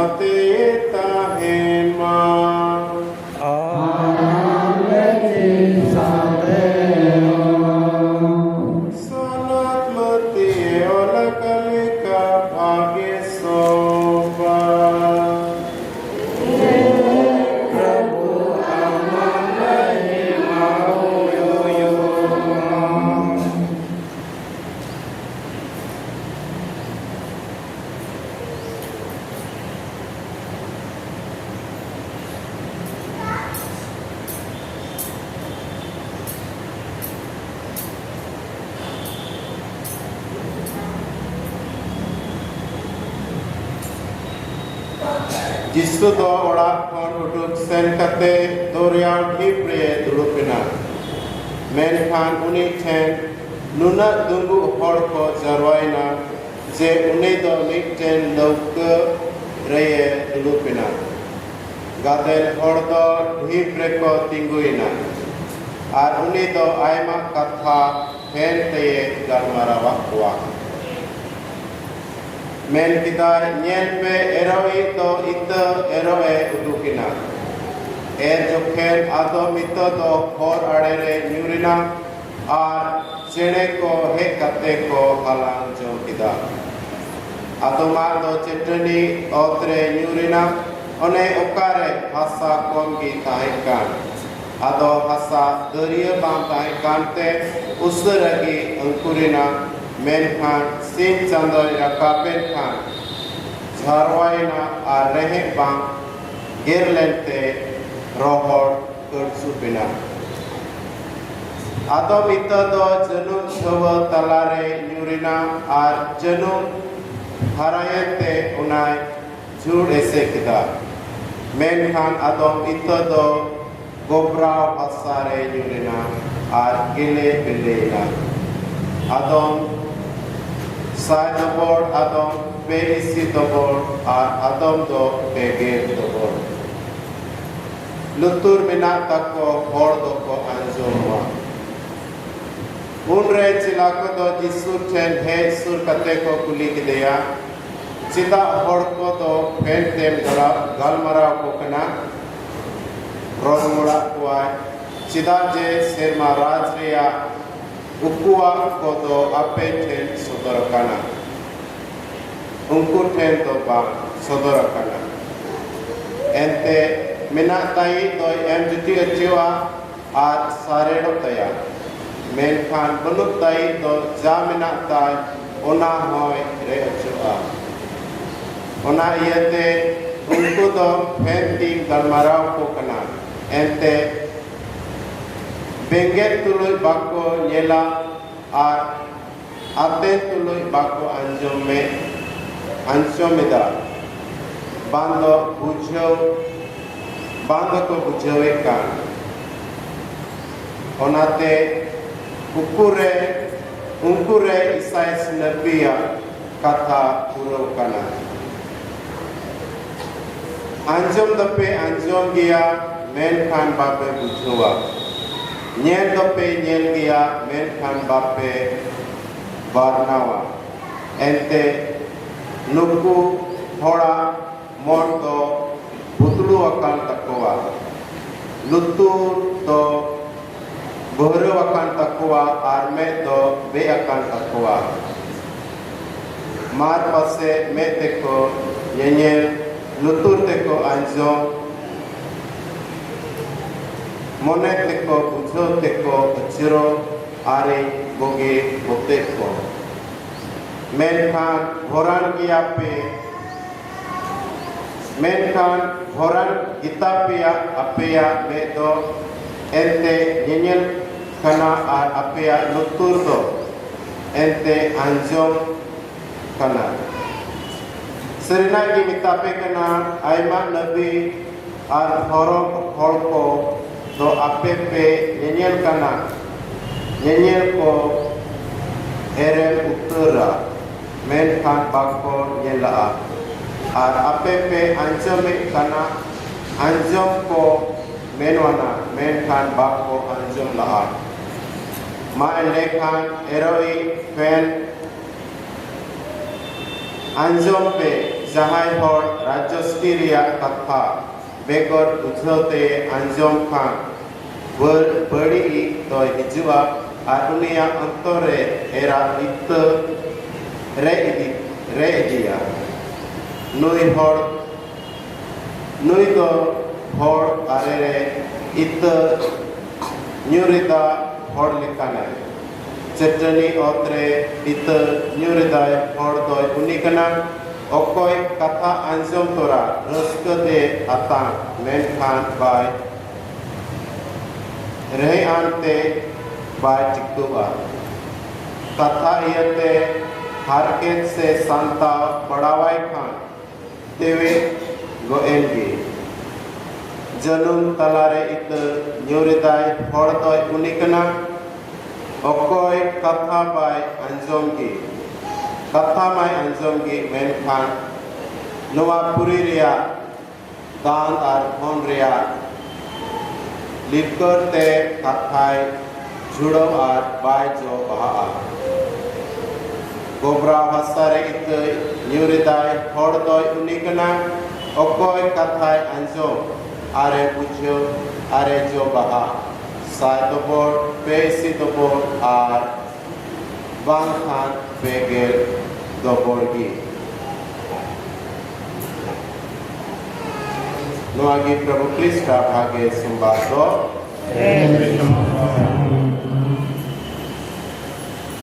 साथे tahen ma sanat mati ola kalika bhagye soba Jisu do orak kon uduk sen kate doriaw hipre dulupina menkhan uni then nuna dungu hor ko jarwaina je uni do mitten lauka reye dulupina gadel hor do hipre ko tinguina ar uni do aima katha hen teye galmarawa kuwa men kita nyel pe eroi to ita eroe udukina jokhen adom ita do hor adere nyurina ar chene ko he kate ko halang jo kida adoma do chetani otre nyurina one okare hasa kom gi tahekan ado hasa dariya bam tahekan te usragi angkurina menkhan sin chandoy rakapen khan jharwaina ar rehe bang gerlente rohor kursupina adom ita do janum chawa talare nyurina ar janum harayete unai jud ese kida menkhan adom ita do gobrao asare nyurina ar gile bilena adom Side the board, Adam, very see the board, Adam do begin the board. Lutur minatako, hordo ko anjoma. Unre chilako do jisur chen he sur kateko kulik deya. Chida horko do pentem galmara kokana. Rodmura kuai. Chida je serma rajriya. Ukuwa kodo ape ten sodorakana unku ten to bang sodorakana ente minatai do emjiti achiwa at saredo taya menkhan banuk tai do jamina tai ona hoy re achiwa ona yete unku do phenti galmarao ko kana ente Benget tului bako nyela ar ate tului bako anjomeda bando ko bujhawekan onate unkure Isaias nabiya katha purokana anjom dape anjom giya menkhan bape bujhawa nyel dope nyel gaya menkhan bape barnawa ente nuku thoda mon do butlu akan takwa lutur do bohro akan takwa arme do be akan takwa mar pase me teko yenyel lutur teko anjom mone teko bujho teko achiro are boge boteko menkhan horan gita pia apea bedo ente nyenyel kana ar apea lutur do ente anjom kana serina gi mitape kana aima nabi ar horko do apepe nyenyel kana nyenyel ko ere utara menkhan bako nyela ar apepe anjome kana anjom ko menwana menkhan bako anjom la ma lekhan eroi fen anjom pe जहाय हर राजस्ती रिया कथा बेगर उठते आंजम खान बड़ी तो हिजुआ और उनिया अंतरे era इत रे इदिया नुई दो हर आरे रे इत न्यूरिदा हर लेकाना चटनी ओत्रे इत न्यूरिदा हर दो उनिकना ओकोय कथा आंजम तोरा रस्कते आतां मेनखान बाय रहे आनते बाय टिकुआ कथा इयते हारकेत से सांता पड़ावाई खान तेवे गोएनगी जनुम तलारे इत न्यूरिदाय हर दो उनिकना ओकोय कथा बाय आंजमगी कथा माय आंजमगी मेनखान नोआ पुरी रिया दान और फोन रिया लिपकरते कथाय जुड़ो और बाय जो बहा गोबरा हसारे इत न्यूरिदाय हर दो उनिकना ओकोय कथाय आंजम आरे बुझो आरे जो बहा साइदोबोर पेसिदोबोर और बांखान बेगेल दोबोरगी नोआगी प्रभु क्रिस्टा भागे संबादो